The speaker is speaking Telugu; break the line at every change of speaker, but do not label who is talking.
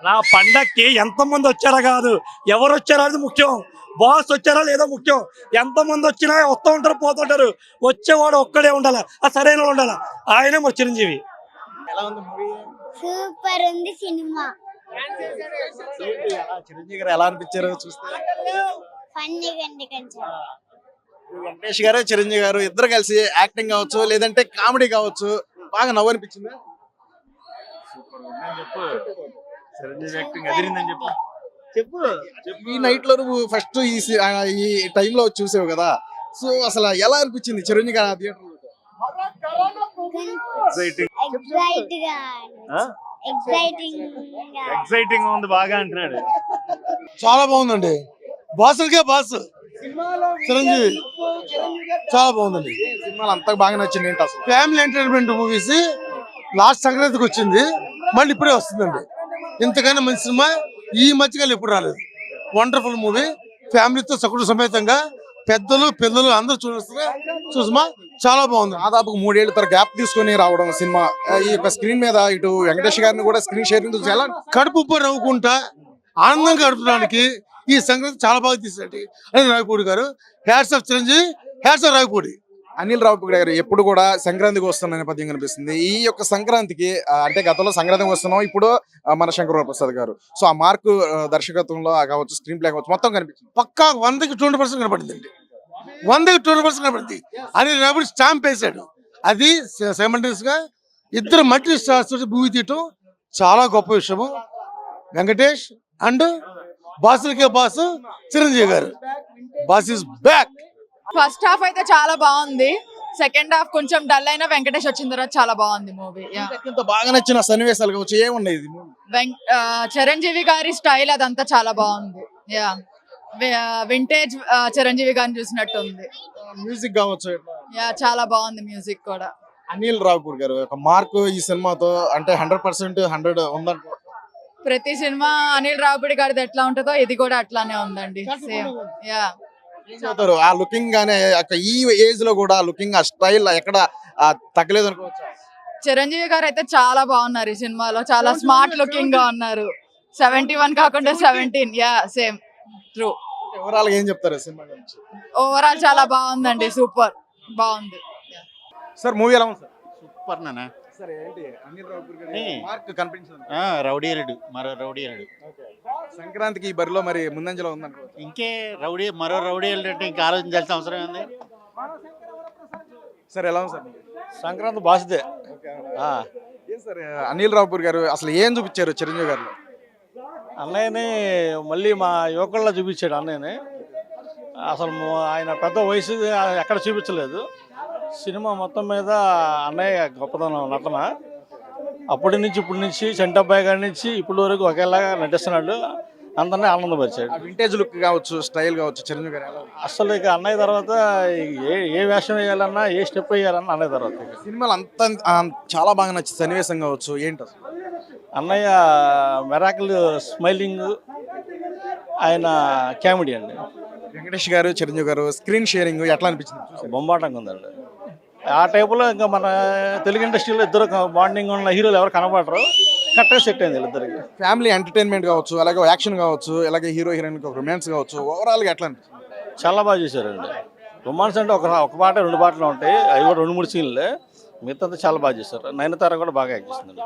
నా పండక్కి ఎంతమంది వచ్చారో కాదు, ఎవరు వచ్చారో అది ముఖ్యం. బాస్ వచ్చారా లేదా ముఖ్యం. ఎంతమంది వచ్చినా వస్తూ ఉంటారు, పోతుంటారు. వచ్చేవాడు ఒక్కడే ఉండాలి, ఆ సరైన ఉండాలి. ఆయనే మరి చిరంజీవి.
ఎలా ఉంది మూవీ?
సూపర్ ఉంది సినిమా.
చిరంజీవి గారు ఎలా అనిపించారు చూస్తే?
ఫన్నీగా ఉంది కొంచెం.
వెంకటేష్ గారు చిరంజీవి గారు ఇద్దరు కలిసి యాక్టింగ్ కావచ్చు లేదంటే కామెడీ కావచ్చు బాగా నవ్వు అనిపించింది.
చిరంజీవి యాక్టింగ్ అదిరిందని చెప్పు.
చెప్పు ఈ నైట్ లో నువ్వు ఫస్ట్ ఈ టైంలో చూసావు కదా, సో అసలు ఎలా అనిపించింది చిరంజీవి గారు థియేటర్?
ఎక్సైటింగ్ ఉంది బాగా అంటున్నాడు.
చాలా బాగుందండి. బాసులకే బాస్ చిరంజీవి చాలా బాగుందండి.
సినిమాలు అంతా బాగా నచ్చింది ఏంటి అసలు?
ఫ్యామిలీ ఎంటర్టైన్మెంట్ మూవీస్ లాస్ట్ సంక్రాంతికి వచ్చింది, మళ్ళీ ఇప్పుడే వస్తుందండి. ఇంతకన్నా మంచి సినిమా ఈ మధ్యకాలం ఎప్పుడు రాలేదు. వండర్ఫుల్ మూవీ, ఫ్యామిలీతో సకుడు సమేతంగా పెద్దలు పిల్లలు అందరూ చూసిమా చాలా బాగుంది.
దాదాపు 3 ఏళ్ల తర్వాత గ్యాప్ తీసుకొని రావడం సినిమా ఈ యొక్క స్క్రీన్ మీద ఇటు వెంకటేష్ గారిని కూడా స్క్రీన్ షేరింగ్ చాలా
కడుపు ఉప్పు నవ్వుకుంటా ఆనందంగా గడపడానికి ఈ సంక్రాంతి చాలా బాగా తీసినట్టు అని రావిపూడి గారు. Hats off Chiranjeevi, hats off Ravipudi.
Anil Ravipudi గారు ఎప్పుడు కూడా సంక్రాంతికి వస్తున్న నేపథ్యం కనిపిస్తుంది. ఈ యొక్క సంక్రాంతికి అంటే గతంలో సంక్రాంతికి వస్తున్నాం, ఇప్పుడు మన శంకర్ ప్రసాద్ గారు, సో ఆ మార్కు దర్శకత్వంలో కావచ్చు, స్క్రీన్ ప్లే కావచ్చు, మొత్తం కనిపించింది.
పక్కా 100కి 200% కనపడిందండి. 100కి 200% కనపడింది. అనిల్ రావిపూడి స్టాంప్ వేసాడు. అది సైమల్టేనియస్ గా ఇద్దరు మల్టీ స్టార్స్ మూవీ తీయటం చాలా గొప్ప విషయము. వెంకటేష్ అండ్ బాసులకే బాస్ చిరంజీవి గారు. Boss is back.
First half అయితే చాలా బాగుంది, సెకండ్ హాఫ్ కొంచెం డల్ అయినా వెంకటేష్ వచ్చిన తర్వాత చాలా బాగుంది మూవీ.
బాగా నచ్చిన సన్నివేశాలు కావచ్చు ఏమున్నాయి?
చిరంజీవి గారి స్టైల్ అదంతా చాలా బాగుంది. యా వింటేజ్ చిరంజీవి గారిని చూసినట్టు ఉంది.
మ్యూజిక్ కావచ్చు,
యా చాలా బాగుంది మ్యూజిక్ కూడా.
అనిల్ రావిపూడి గారు ఒక మార్కు ఈ సినిమాతో అంటే 100% 100 ఉందంట.
ప్రతి సినిమా అనిల్ రావిపూడి గారిది ఎట్లా ఉంటుందో ఇది కూడా అట్లానే ఉందండి, సేమ్. యా
ఆ లుకింగ్ గానే ఈ ఏజ్ లో కూడా లుకింగ్ ఆ స్టైల్ ఎక్కడ తగ్గలేదు అనుకోవచ్చు.
చిరంజీవి గారు అయితే చాలా బాగున్నారు ఈ సినిమాలో, చాలా స్మార్ట్ లుకింగ్ గా ఉన్నారు. 71 కాకుండా 17. Yeah same true.
ఓవరాల్ ఏం చెప్తారు సినిమా గురించి?
ఓవరాల్ చాలా బాగుందండి, సూపర్ బాగుంది.
సార్ మూవీ ఎలా ఉంది సార్?
సూపర్ నాన్న.
సార్ ఏంటి అనిల్ రావిపూడి గారి మార్క్ కనిపించింది?
రౌడీరుడు, మరో రౌడీరుడు.
సంక్రాంతికి ఈ బరిలో మరి ముందంజలో ఉందనుకో.
ఇంకే మరో రౌడీరుడు అంటే ఇంకా ఆలోచించాల్సిన అవసరం ఉంది.
సార్ ఎలా ఉంది సార్?
సంక్రాంతి బాసుదే.
సార్ అనిల్ రావిపూడి గారు అసలు ఏం చూపించారు చిరంజీవి గారు?
అన్నయ్యని మళ్ళీ మా యువకుల్లో చూపించాడు. అన్నయ్యని అసలు ఆయన పెద్ద వయసు ఎక్కడ చూపించలేదు. సినిమా మొత్తం మీద అన్నయ్య గొప్పతనం నటన. అప్పటి నుంచి ఇప్పటి నుంచి చంటబ్బాయి గారి నుంచి ఇప్పటి వరకు ఒకేలాగా నటిస్తున్నాడు, అందరినీ ఆనందపరిచాడు.
వింటేజ్ లుక్ కావచ్చు, స్టైల్ కావచ్చు చిరంజీవి గారు.
అసలు ఇక అన్నయ్య తర్వాత ఏ వేషం వేయాలన్నా, ఏ స్టెప్ వేయాలన్నా అన్నయ్య తర్వాత.
సినిమాలు అంతా చాలా బాగా నచ్చింది సన్నివేశం కావచ్చు ఏంటి అసలు?
అన్నయ్య మెరాకిల్ స్మైలింగ్, ఆయన కామెడీ అండి.
వెంకటేష్ గారు చిరంజీవి గారు స్క్రీన్ షేరింగ్ ఎట్లా అనిపించింది?
బొమ్మాటంగా ఉందండి. ఆ టైపులో ఇంకా మన తెలుగు ఇండస్ట్రీలో ఇద్దరు బాండింగ్ ఉన్న హీరోలు ఎవరు కనబడరు, కరెక్ట్గా సెట్ అయింది వీళ్ళిద్దరికి.
ఫ్యామిలీ ఎంటర్టైన్మెంట్ కావచ్చు, అలాగే యాక్షన్ కావచ్చు, అలాగే హీరో హీరోయిన్ రొమాన్స్ కావచ్చు, ఓవరాల్గా ఎట్లా అనిపించింది?
చాలా బాగా చేశారండి. రొమాన్స్ అంటే ఒక పాట 2 పాటలు ఉంటాయి, అవి కూడా 2-3 సీన్లే. మిగతా చాలా బాగా చేశారు. నయనతార కూడా బాగా యాక్ట్ చేసిందండి.